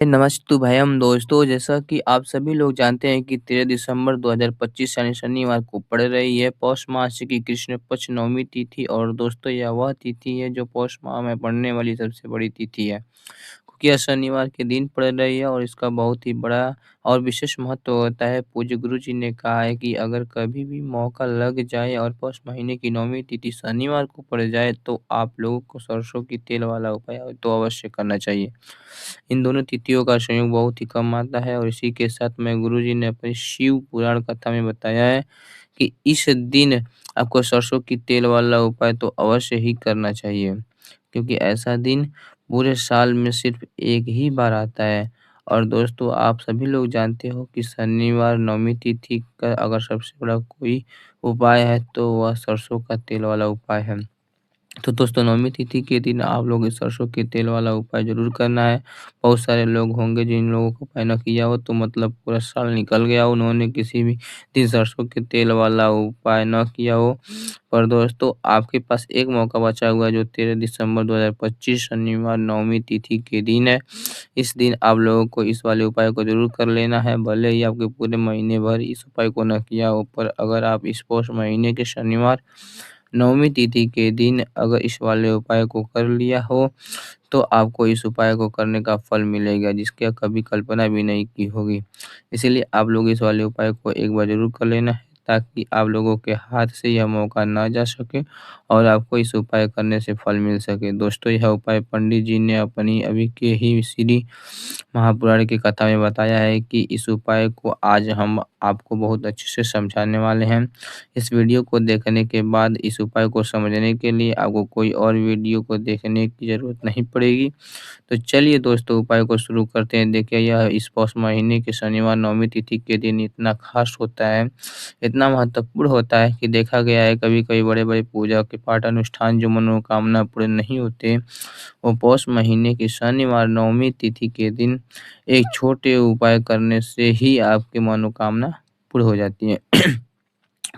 नमस्तु भयम दोस्तों, जैसा कि आप सभी लोग जानते हैं कि 13 दिसंबर 2025 यानी शनिवार को पड़ रही है पौष मास की कृष्ण पक्ष नवमी तिथि। और दोस्तों यह वह तिथि है जो पौष माह में पड़ने वाली सबसे बड़ी तिथि है, क्योंकि यह शनिवार के दिन पड़ रही है और इसका बहुत ही बड़ा और विशेष महत्व होता है। पूज्य गुरु जी ने कहा है कि अगर कभी भी मौका लग जाए और पौष महीने की नौवीं तिथि शनिवार को पड़ जाए तो आप लोगों को सरसों की तेल वाला उपाय तो अवश्य करना चाहिए। इन दोनों तिथियों का संयोग बहुत ही कम आता है और इसी के साथ में गुरु जी ने अपनी शिव पुराण कथा में बताया है कि इस दिन आपको सरसों की तेल वाला उपाय तो अवश्य ही करना चाहिए, क्योंकि ऐसा दिन पूरे साल में सिर्फ एक ही बार आता है। और दोस्तों आप सभी लोग जानते हो कि शनिवार नवमी तिथि का अगर सबसे बड़ा कोई उपाय है तो वह सरसों का तेल वाला उपाय है। तो दोस्तों नवमी तिथि के दिन आप लोग इस सरसों के तेल वाला उपाय ज़रूर करना है। बहुत सारे लोग होंगे जिन लोगों को उपाय ना किया हो तो मतलब पूरा साल निकल गया, उन्होंने किसी भी दिन सरसों के तेल वाला उपाय ना किया हो। पर दोस्तों आपके पास एक मौका बचा हुआ है जो 13 दिसंबर 2025 शनिवार नवमी तिथि के दिन है। इस दिन आप लोगों को इस वाले उपाय को ज़रूर कर लेना है, भले ही आपके पूरे महीने भर इस उपाय को ना किया हो, पर अगर आप इस पौष महीने के शनिवार नवमी तिथि के दिन अगर इस वाले उपाय को कर लिया हो तो आपको इस उपाय को करने का फल मिलेगा जिसकी आप कभी कल्पना भी नहीं की होगी। इसीलिए आप लोग इस वाले उपाय को एक बार ज़रूर कर लेना है, ताकि आप लोगों के हाथ से यह मौका ना जा सके और आपको इस उपाय करने से फल मिल सके। दोस्तों यह उपाय पंडित जी ने अपनी अभी के ही श्री महापुराण की कथा में बताया है कि इस उपाय को आज हम आपको बहुत अच्छे से समझाने वाले हैं। इस वीडियो को देखने के बाद इस उपाय को समझने के लिए आपको कोई और वीडियो को देखने की ज़रूरत नहीं पड़ेगी। तो चलिए दोस्तों उपाय को शुरू करते हैं। देखिए यह इस पौष महीने के शनिवार नवमी तिथि के दिन इतना खास होता है, इतना महत्वपूर्ण होता है कि देखा गया है कभी-कभी बड़े-बड़े पूजा के पाठ अनुष्ठान जो मनोकामना पूरे नहीं होते, वो पौष महीने की शनिवार नवमी तिथि के दिन एक छोटे उपाय करने से ही आपकी मनोकामना पूर्ण हो जाती है।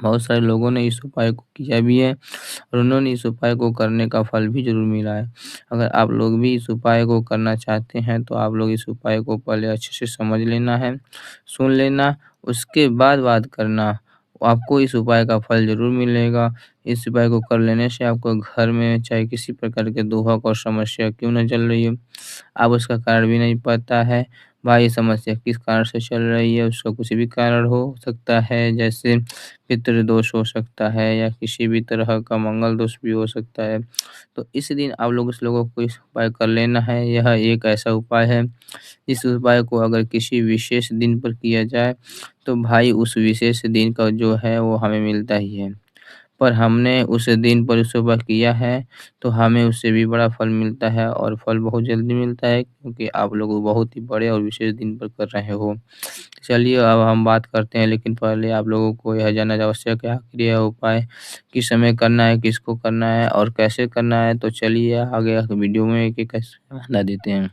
बहुत सारे लोगों ने इस उपाय को किया भी है और उन्होंने इस उपाय को करने का फल भी ज़रूर मिला है। अगर आप लोग भी इस उपाय को करना चाहते हैं तो आप लोग इस उपाय को पहले अच्छे से समझ लेना है, सुन लेना, उसके बाद बात करना। आपको इस उपाय का फल ज़रूर मिलेगा। इस उपाय को कर लेने से आपको घर में चाहे किसी प्रकार के दुखक और समस्या क्यों ना चल रही हो, आप उसका कारण भी नहीं पता है। भाई समस्या किस कारण से चल रही है, उसका कुछ भी कारण हो सकता है, जैसे पितृ दोष हो सकता है या किसी भी तरह का मंगल दोष भी हो सकता है। तो इस दिन आप लोग इस लोगों को इस उपाय कर लेना है। यह एक ऐसा उपाय है, इस उपाय को अगर किसी विशेष दिन पर किया जाए, तो भाई उस विशेष दिन का जो है वो हमें मिलता ही है। पर हमने उस दिन पर उस उपाय किया है, तो हमें उससे भी बड़ा फल मिलता है और फल बहुत जल्दी मिलता है, क्योंकि आप लोग बहुत ही बड़े और विशेष दिन पर कर रहे हो। चलिए अब हम बात करते हैं, लेकिन पहले आप लोगों को यह जानना आवश्यक है आखिर यह उपाय किस समय करना है, किसको करना है और कैसे करना है। तो चलिए आगे वीडियो में एक-एक करके बता देते हैं।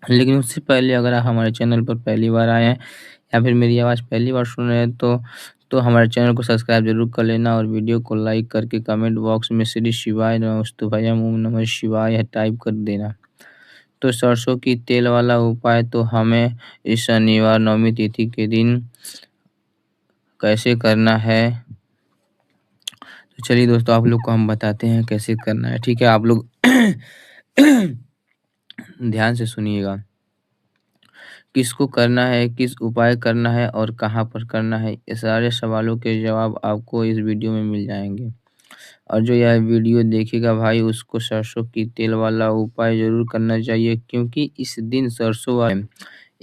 लेकिन उससे पहले अगर आप हमारे चैनल पर पहली बार आए हैं या फिर मेरी आवाज़ पहली बार सुन रहे हैं तो हमारे चैनल को सब्सक्राइब ज़रूर कर लेना और वीडियो को लाइक करके कमेंट बॉक्स में श्री शिवाय नमस्तुभ्यम ओम नमः शिवाय टाइप कर देना। तो सरसों की तेल वाला उपाय तो हमें इस शनिवार नवमी तिथि के दिन कैसे करना है, तो चलिए दोस्तों आप लोग को हम बताते हैं कैसे करना है, ठीक है? आप लोग ध्यान से सुनिएगा। किसको करना है, किस उपाय करना है और कहाँ पर करना है, ये सारे सवालों के जवाब आपको इस वीडियो में मिल जाएँगे। और जो यह वीडियो देखेगा भाई उसको सरसों की तेल वाला उपाय ज़रूर करना चाहिए, क्योंकि इस दिन सरसों वाले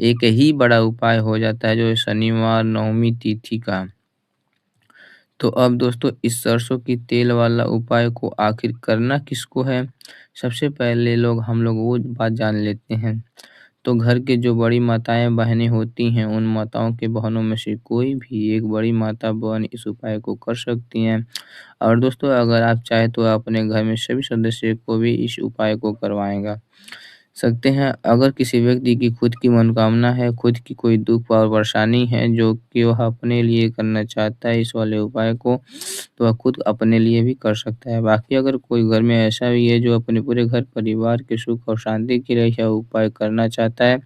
एक ही बड़ा उपाय हो जाता है जो शनिवार नवमी तिथि का। तो अब दोस्तों इस सरसों की तेल वाला उपाय को आखिर करना किसको है? सबसे पहले हम लोग वो बात जान लेते हैं। तो घर के जो बड़ी माताएँ बहनें होती हैं, उन माताओं के बहनों में से कोई भी एक बड़ी माता बहन इस उपाय को कर सकती हैं। और दोस्तों अगर आप चाहें तो आप अपने घर में सभी सदस्य को भी इस उपाय को करवाएँगा। सकते हैं। अगर किसी व्यक्ति की खुद की मनोकामना है, खुद की कोई दुःख और परेशानी है जो कि वह अपने लिए करना चाहता है इस वाले उपाय को, तो वह खुद अपने लिए भी कर सकता है। बाकी अगर कोई घर में ऐसा भी है जो अपने पूरे घर परिवार के सुख और शांति के लिए यह उपाय करना चाहता है,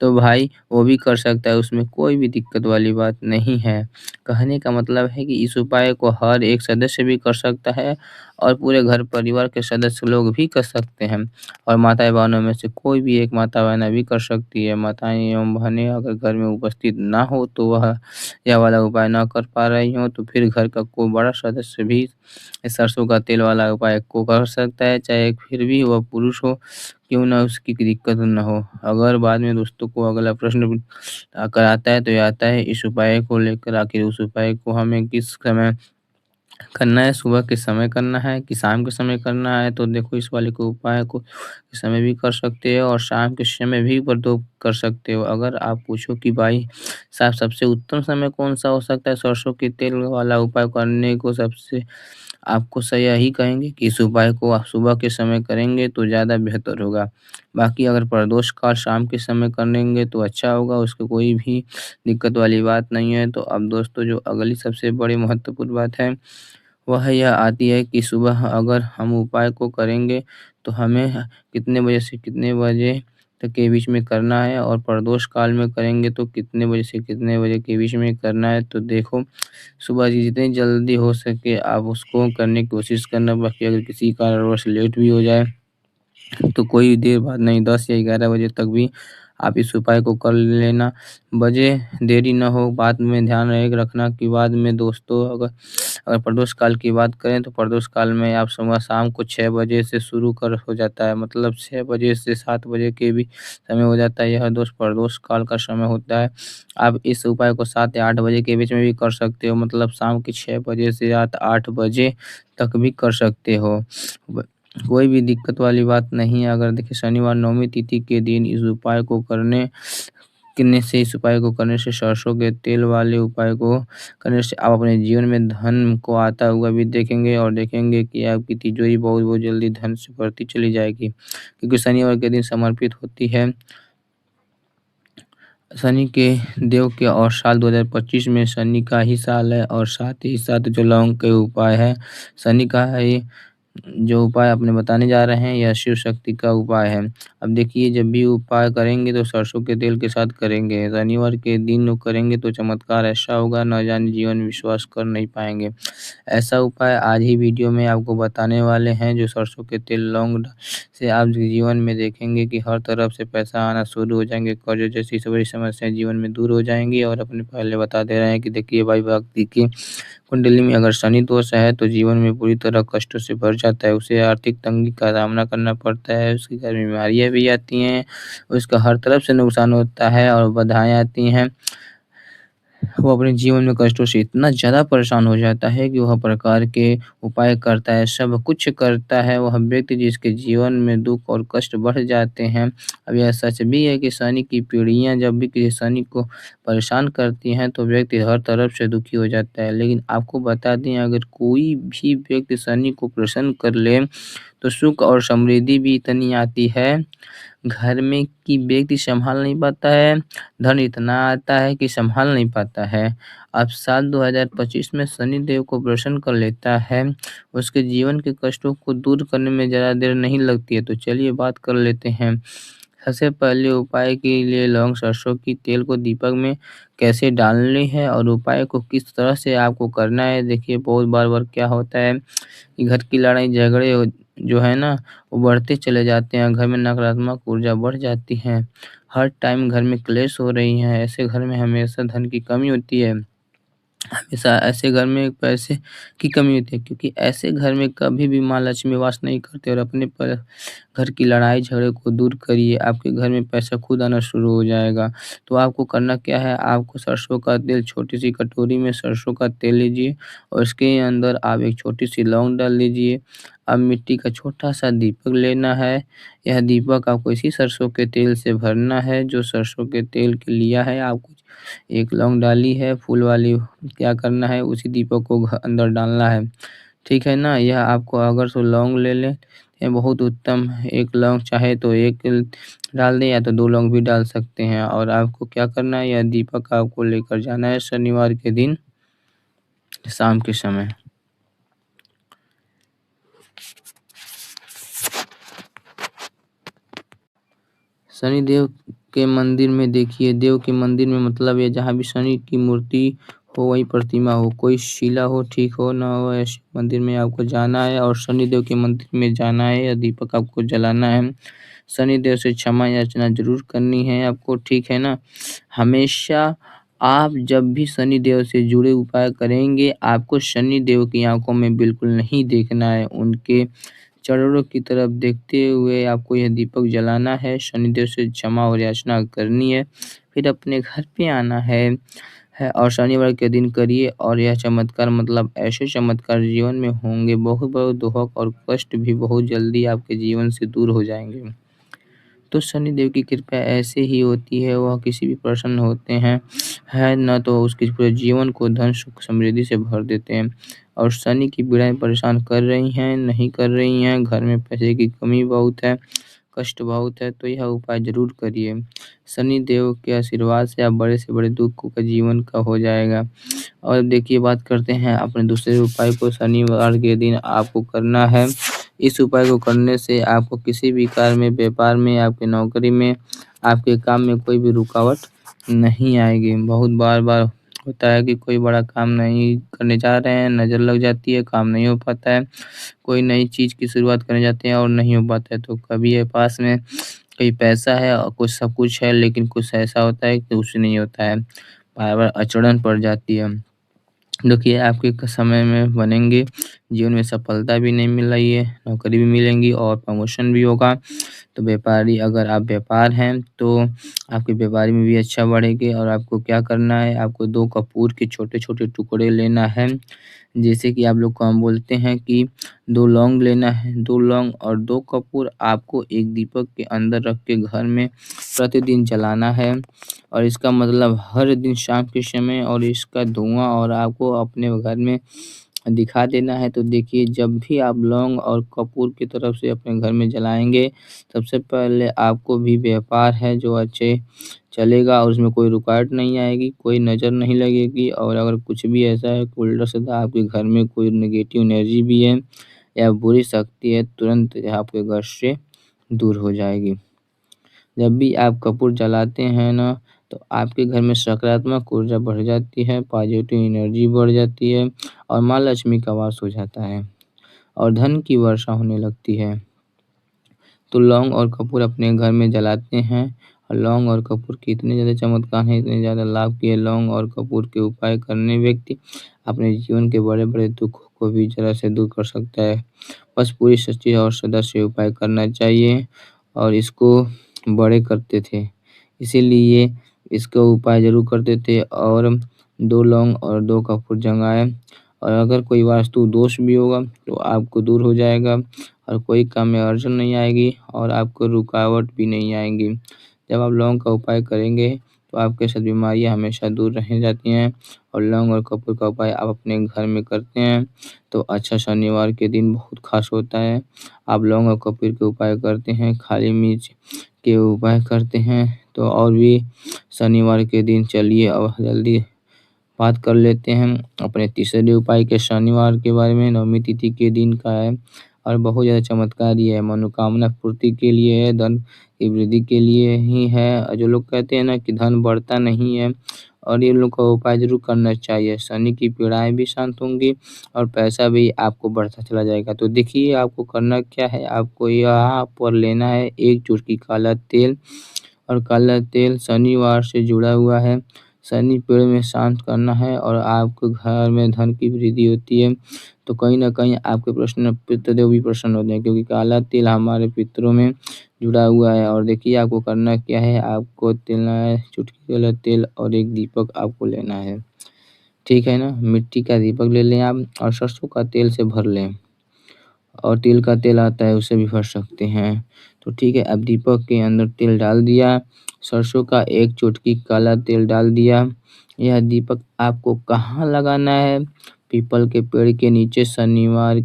तो भाई वो भी कर सकता है, उसमें कोई भी दिक्कत वाली बात नहीं है। कहने का मतलब है कि इस उपाय को हर एक सदस्य भी कर सकता है और पूरे घर परिवार के सदस्य लोग भी कर सकते हैं और माताएँ-बहनों में से कोई भी एक माता-बहना भी कर सकती है। माताएँ एवं बहनें अगर घर में उपस्थित ना हो तो वह यह वाला उपाय ना कर पा रही हों, तो फिर घर का कोई बड़ा सदस्य भी इस सरसों का तेल वाला उपाय को कर सकता है, चाहे फिर भी वह पुरुष हो, क्यों ना उसकी दिक्कत ना हो। अगर बाद में दोस्तों को अगला प्रश्न अगर आता है तो ये आता है इस उपाय को लेकर आखिर उस उपाय को हमें किस समय करना है, सुबह के समय करना है कि शाम के समय करना है? तो देखो इस वाले को उपाय को समय भी कर सकते हो और शाम के समय भी प्रयोग कर सकते हो। अगर आप पूछो कि भाई साहब सबसे उत्तम समय कौन-सा हो सकता है सरसों के तेल वाला उपाय करने को सबसे आपको सही यही कहेंगे कि इस उपाय को आप सुबह के समय करेंगे तो ज़्यादा बेहतर होगा। बाकी अगर प्रदोष काल शाम के समय करेंगे तो अच्छा होगा, उसको कोई भी दिक्कत वाली बात नहीं है। तो अब दोस्तों जो अगली सबसे बड़ी महत्वपूर्ण बात है, वह यह आती है कि सुबह अगर हम उपाय को करेंगे तो हमें कितने बजे से कितने बजे तक के बीच में करना है और प्रदोष काल में करेंगे तो कितने बजे से कितने बजे के बीच में करना है। तो देखो सुबह जितनी जल्दी हो सके आप उसको करने की कोशिश करना, बाकी अगर किसी कारणवश लेट भी हो जाए तो कोई देर बाद नहीं 10 या 11 बजे तक भी आप इस उपाय को कर लेना। बजे देरी ना हो, बात में ध्यान रहे रखना कि बाद में दोस्तों अगर अगर प्रदोष काल की बात करें तो प्रदोष काल में आप सुबह शाम को 6 बजे से शुरू कर हो जाता है, मतलब 6 बजे से 7 बजे के भी समय हो जाता है। यह दोस्त प्रदोष काल का समय होता है। आप इस उपाय को 7 या 8 बजे के बीच में भी कर सकते हो, मतलब शाम के 6 बजे से रात 8 बजे तक भी कर सकते हो। ब कोई भी दिक्कत वाली बात नहीं है। अगर देखिए शनिवार नवमी तिथि के दिन इस उपाय को करने से सरसों के तेल वाले उपाय को करने से आप अपने जीवन में धन को आता हुआ भी देखेंगे और देखेंगे कि आपकी तिजोरी बहुत-बहुत जल्दी धन से भरती चली जाएगी। क्योंकि शनिवार के दिन समर्पित होती है शनि के देव के और साल 2025 में शनि का ही साल है और साथ ही साथ जो लौंग के उपाय है, शनि का है जो उपाय आपने बताने जा रहे हैं यह शिव शक्ति का उपाय है। अब देखिए जब भी उपाय करेंगे तो सरसों के तेल के साथ करेंगे। शनिवार के दिन वो करेंगे तो चमत्कार ऐसा होगा न जाने जीवन में विश्वास कर नहीं पाएँगे। ऐसा उपाय आज ही वीडियो में आपको बताने वाले हैं जो सरसों के तेल लौंग से आप जीवन में देखेंगे कि हर तरफ से पैसा आना शुरू हो जाएँगे, कर्ज जैसी बड़ी समस्याएँ जीवन में दूर हो जाएँगी और अपने पहले बता दे रहे हैं कि देखिए भाई व्यक्ति की कुंडली में अगर शनि दोष है तो जीवन में पूरी तरह कष्टों से भर जाता है, उसे आर्थिक तंगी का सामना करना पड़ता है, उसके घर में बीमारियाँ भी आती हैं, उसका हर तरफ से नुकसान होता है और बाधाएँ आती हैं। वो अपने जीवन में कष्टों से इतना ज़्यादा परेशान हो जाता है कि वह प्रकार के उपाय करता है, सब कुछ करता है, वह व्यक्ति जिसके जीवन में दुःख और कष्ट बढ़ जाते हैं। अब यह सच भी है कि शनि की पीढ़ियाँ जब भी किसी शनि को परेशान करती हैं, तो व्यक्ति हर तरफ से दुखी हो जाता है। लेकिन आपको बता दें अगर कोई भी व्यक्ति शनि को प्रसन्न कर ले, तो सुख और समृद्धि भी इतनी आती है घर में कि व्यक्ति सँभाल नहीं पाता है, धन इतना आता है कि सँभाल नहीं पाता है। अब साल 2025 में शनिदेव को प्रसन्न कर लेता है, उसके जीवन के कष्टों को दूर करने में ज़्यादा देर नहीं लगती है। तो चलिए बात कर लेते हैं। सबसे पहले उपाय के लिए लौंग सरसों की तेल को दीपक में कैसे डालनी है और उपाय को किस तरह से आपको करना है। देखिए बहुत बार-बार क्या होता है कि घर की लड़ाई झगड़े जो है ना वो बढ़ते चले जाते हैं, घर में नकारात्मक ऊर्जा बढ़ जाती है, हर टाइम घर में क्लेश हो रही हैं, ऐसे घर में हमेशा धन की कमी होती है। हमेशा ऐसे घर में पैसे की कमी होती है क्योंकि ऐसे घर में कभी भी माँ लक्ष्मी वास नहीं करते और अपने पर घर की लड़ाई झगड़े को दूर करिए, आपके घर में पैसा खुद आना शुरू हो जाएगा। तो आपको करना क्या है, आपको सरसों का तेल छोटी-सी कटोरी में सरसों का तेल लीजिए और इसके अंदर आप एक छोटी-सी लौंग डाल लीजिए। अब मिट्टी का छोटा-सा दीपक लेना है, यह दीपक आपको इसी सरसों के तेल से भरना है, जो सरसों के तेल के लिया है आपको एक लौंग डाली है फूल वाली, क्या करना है उसी दीपक को अंदर डालना है। ठीक है ना? यह आपको अगर सो लौंग ले लें ये बहुत उत्तम है। 1 लौंग चाहे तो 1 डाल दें या तो 2 लौंग भी डाल सकते हैं और आपको क्या करना है, यह दीपक आपको लेकर जाना है शनिवार के दिन शाम के समय। शनिदेव के मंदिर में देखिए, देव के मंदिर में मतलब ये जहाँ भी शनि की मूर्ति हो, वहीं प्रतिमा हो, कोई शिला हो, ठीक हो ना हो, ऐसे मंदिर में आपको जाना है और शनिदेव के मंदिर में जाना है या दीपक आपको जलाना है। शनिदेव से क्षमा याचना ज़रूर करनी है आपको, ठीक है ना? हमेशा आप जब भी शनिदेव से जुड़े उपाय करेंगे, आपको शनिदेव की आँखों में बिल्कुल नहीं देखना है। उनके चरणों की तरफ देखते हुए आपको यह दीपक जलाना है, शनिदेव से क्षमा और याचना करनी है, फिर अपने घर पे आना है और शनिवार के दिन करिए और यह चमत्कार मतलब ऐसे चमत्कार जीवन में होंगे, बहुत-बहुत दुःख और कष्ट भी बहुत जल्दी आपके जीवन से दूर हो जाएँगे। तो शनिदेव की कृपा ऐसे ही होती है, वह किसी भी प्रसन्न होते हैं, है ना तो उसके पूरे जीवन को धन, सुख, समृद्धि से भर देते हैं। और शनि की पीड़ाएँ परेशान कर रही हैं, नहीं कर रही हैं, घर में पैसे की कमी बहुत है, कष्ट बहुत है, तो यह उपाय ज़रूर करिए। शनि देव के आशीर्वाद से आप बड़े से बड़े दुःख का जीवन का हो जाएगा। और देखिए बात करते हैं अपने दूसरे उपाय को, शनिवार के दिन आपको करना है। इस उपाय को करने से आपको किसी भी कार्य में, व्यापार में, आपकी नौकरी में, आपके काम में कोई भी रुकावट नहीं आएगी। बहुत बार-बार होता है कि कोई बड़ा काम नहीं करने जा रहे हैं, नज़र लग जाती है, काम नहीं हो पाता है। कोई नई चीज़ की शुरुआत करने जाते हैं और नहीं हो पाता है, तो कभी ये पास में कहीं पैसा है और कुछ सब कुछ है, लेकिन कुछ ऐसा होता है कि उससे नहीं होता है। बार-बार अड़चन पड़ जाती है। देखिए आपके समय में बनेंगे, जीवन में सफलता भी नहीं मिल रही है, नौकरी भी मिलेंगी और प्रमोशन भी होगा। तो व्यापारी अगर आप व्यापार हैं, तो आपके व्यापारी में भी अच्छा बढ़ेगी और आपको क्या करना है, आपको 2 कपूर के छोटे-छोटे टुकड़े लेना है। जैसे कि आप लोग को हम बोलते हैं कि 2 लौंग लेना है, 2 लौंग और 2 कपूर आपको एक दीपक के अंदर रख के घर में प्रतिदिन जलाना है और इसका मतलब हर दिन शाम के समय और इसका धुआँ और आपको अपने घर में दिखा देना है। तो देखिए जब भी आप लौंग और कपूर की तरफ से अपने घर में जलाएँगे, सबसे पहले आपको भी व्यापार है जो अच्छे चलेगा और उसमें कोई रुकावट नहीं आएगी, कोई नज़र नहीं लगेगी और अगर कुछ भी ऐसा है कि उल्टा-सीधा आपके घर में कोई नेगेटिव एनर्जी भी है या बुरी शक्ति है, तुरंत आपके घर से दूर हो जाएगी। जब भी आप कपूर जलाते हैं ना, तो आपके घर में सकारात्मक ऊर्जा बढ़ जाती है, पॉजिटिव एनर्जी बढ़ जाती है और माँ लक्ष्मी का वास हो जाता है और धन की वर्षा होने लगती है। तो लौंग और कपूर अपने घर में जलाते हैं और लौंग और कपूर के इतने ज़्यादा चमत्कार हैं, इतने ज़्यादा लाभ कि ये लौंग और कपूर के उपाय करने व्यक्ति अपने जीवन के बड़े-बड़े दुखों को भी ज़रा से दूर कर सकता है। बस पूरी सच्ची और श्रद्धा से उपाय करना चाहिए और इसको बड़े करते थे। इसीलिए इसका उपाय ज़रूर करते थे और 2 लौंग और 2 कपूर जलाएँ और अगर कोई वास्तु दोष भी होगा तो आपको दूर हो जाएगा और कोई काम में अड़चन नहीं आएगी और आपको रुकावट भी नहीं आएँगी। जब आप लौंग का उपाय करेंगे तो आपके साथ बीमारियाँ हमेशा दूर रह जाती हैं और लौंग और कपूर का उपाय आप अपने घर में करते हैं तो अच्छा शनिवार के दिन बहुत ख़ास होता है। आप लौंग और कपूर के उपाय करते हैं, काली मिर्च के उपाय करते हैं तो और भी शनिवार के दिन चलिए और जल्दी बात कर लेते हैं अपने तीसरे उपाय के शनिवार के बारे में। नवमी तिथि के दिन का है और बहुत ज़्यादा चमत्कारी है, मनोकामना पूर्ति के लिए है, धन की वृद्धि के लिए ही है। और जो लोग कहते हैं ना कि धन बढ़ता नहीं है और ये लोग का उपाय ज़रूर करना चाहिए, शनि की पीड़ाएँ भी शांत होंगी और पैसा भी आपको बढ़ता चला जाएगा। तो देखिए आपको करना क्या है, आपको यहाँ पर लेना है 1 चुटकी काला तेल और काला तेल शनिवार से जुड़ा हुआ है। शनि पेड़ में शांत करना है और आपके घर में धन की वृद्धि होती है, तो कहीं न कहीं आपके प्रश्न पितृदेव भी प्रसन्न होते हैं क्योंकि काला तिल हमारे पितरों में जुड़ा हुआ है। और देखिए आपको करना क्या है, आपको लेना है चुटकी वाला तेल और एक दीपक आपको लेना है, ठीक है ना? मिट्टी का दीपक ले लें आप और सरसों का तेल से भर लें और तिल का तेल आता है उससे भी भर सकते हैं। तो ठीक है, अब दीपक के अंदर तेल डाल दिया, सरसों का 1 चुटकी काला तेल डाल दिया। यह दीपक आपको कहाँ लगाना है? पीपल के पेड़ के नीचे शनिवार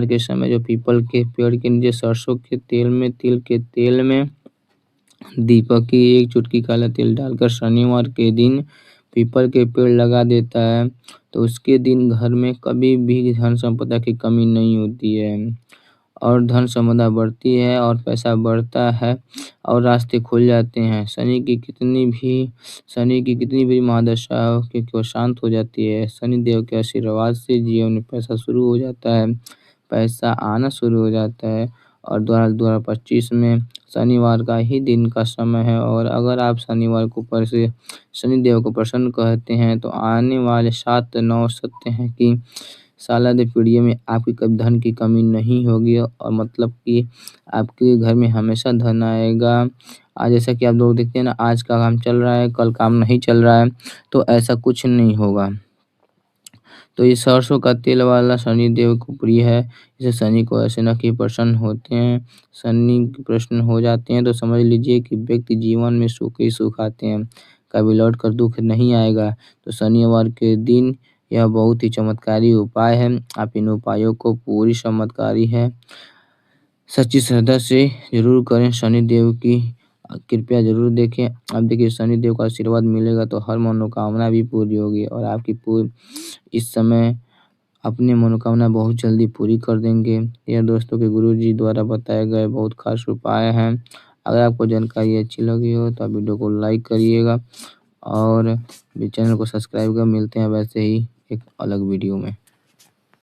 के समय जो पीपल के पेड़ के नीचे सरसों के तेल में, तिल के तेल में दीपक की एक चुटकी काला तिल डालकर शनिवार के दिन पीपल के पेड़ लगा देता है, तो उसके दिन घर में कभी भी धन संपदा की कमी नहीं होती है और धन संपदा बढ़ती है और पैसा बढ़ता है और रास्ते खुल जाते हैं। शनि की कितनी भी महादशा हो कि वो शांत हो जाती है। शनि देव के आशीर्वाद से जीवन में पैसा शुरू हो जाता है, पैसा आना शुरू हो जाता है और 2025 में शनिवार का ही दिन का समय है और अगर आप शनिवार को ऊपर से शनिदेव को प्रसन्न कहते हैं तो आने वाले 7-9 सत्य हैं कि सालाना पीढ़ियों में आपकी कभी धन की कमी नहीं होगी और मतलब कि आपके घर में हमेशा धन आएगा। आज जैसा कि आप लोग देखते हैं ना, आज का काम चल रहा है, कल काम नहीं चल रहा है, तो ऐसा कुछ नहीं होगा। तो ये सरसों का तेल वाला शनिदेव को प्रिय है। इसे शनि को ऐसे न कि प्रसन्न होते हैं, शनि प्रसन्न हो जाते हैं तो समझ लीजिए कि व्यक्ति जीवन में सुख ही सुख आते हैं, कभी लौट कर दुख नहीं आएगा। तो शनिवार के दिन यह बहुत ही चमत्कारी उपाय है। आप इन उपायों को पूरी चमत्कारी है, सच्ची श्रद्धा से जरूर करें। शनिदेव की कृपया जरूर देखें। अब देखिए शनिदेव का आशीर्वाद मिलेगा तो हर मनोकामना भी पूरी होगी और आपकी इस समय अपनी मनोकामना बहुत जल्दी पूरी कर देंगे। यह दोस्तों के गुरुजी द्वारा बताए गए बहुत खास उपाय हैं। अगर आपको जानकारी अच्छी लगी हो तो आप वीडियो को लाइक करिएगा और चैनल को सब्सक्राइब कर। मिलते हैं वैसे ही एक अलग वीडियो में।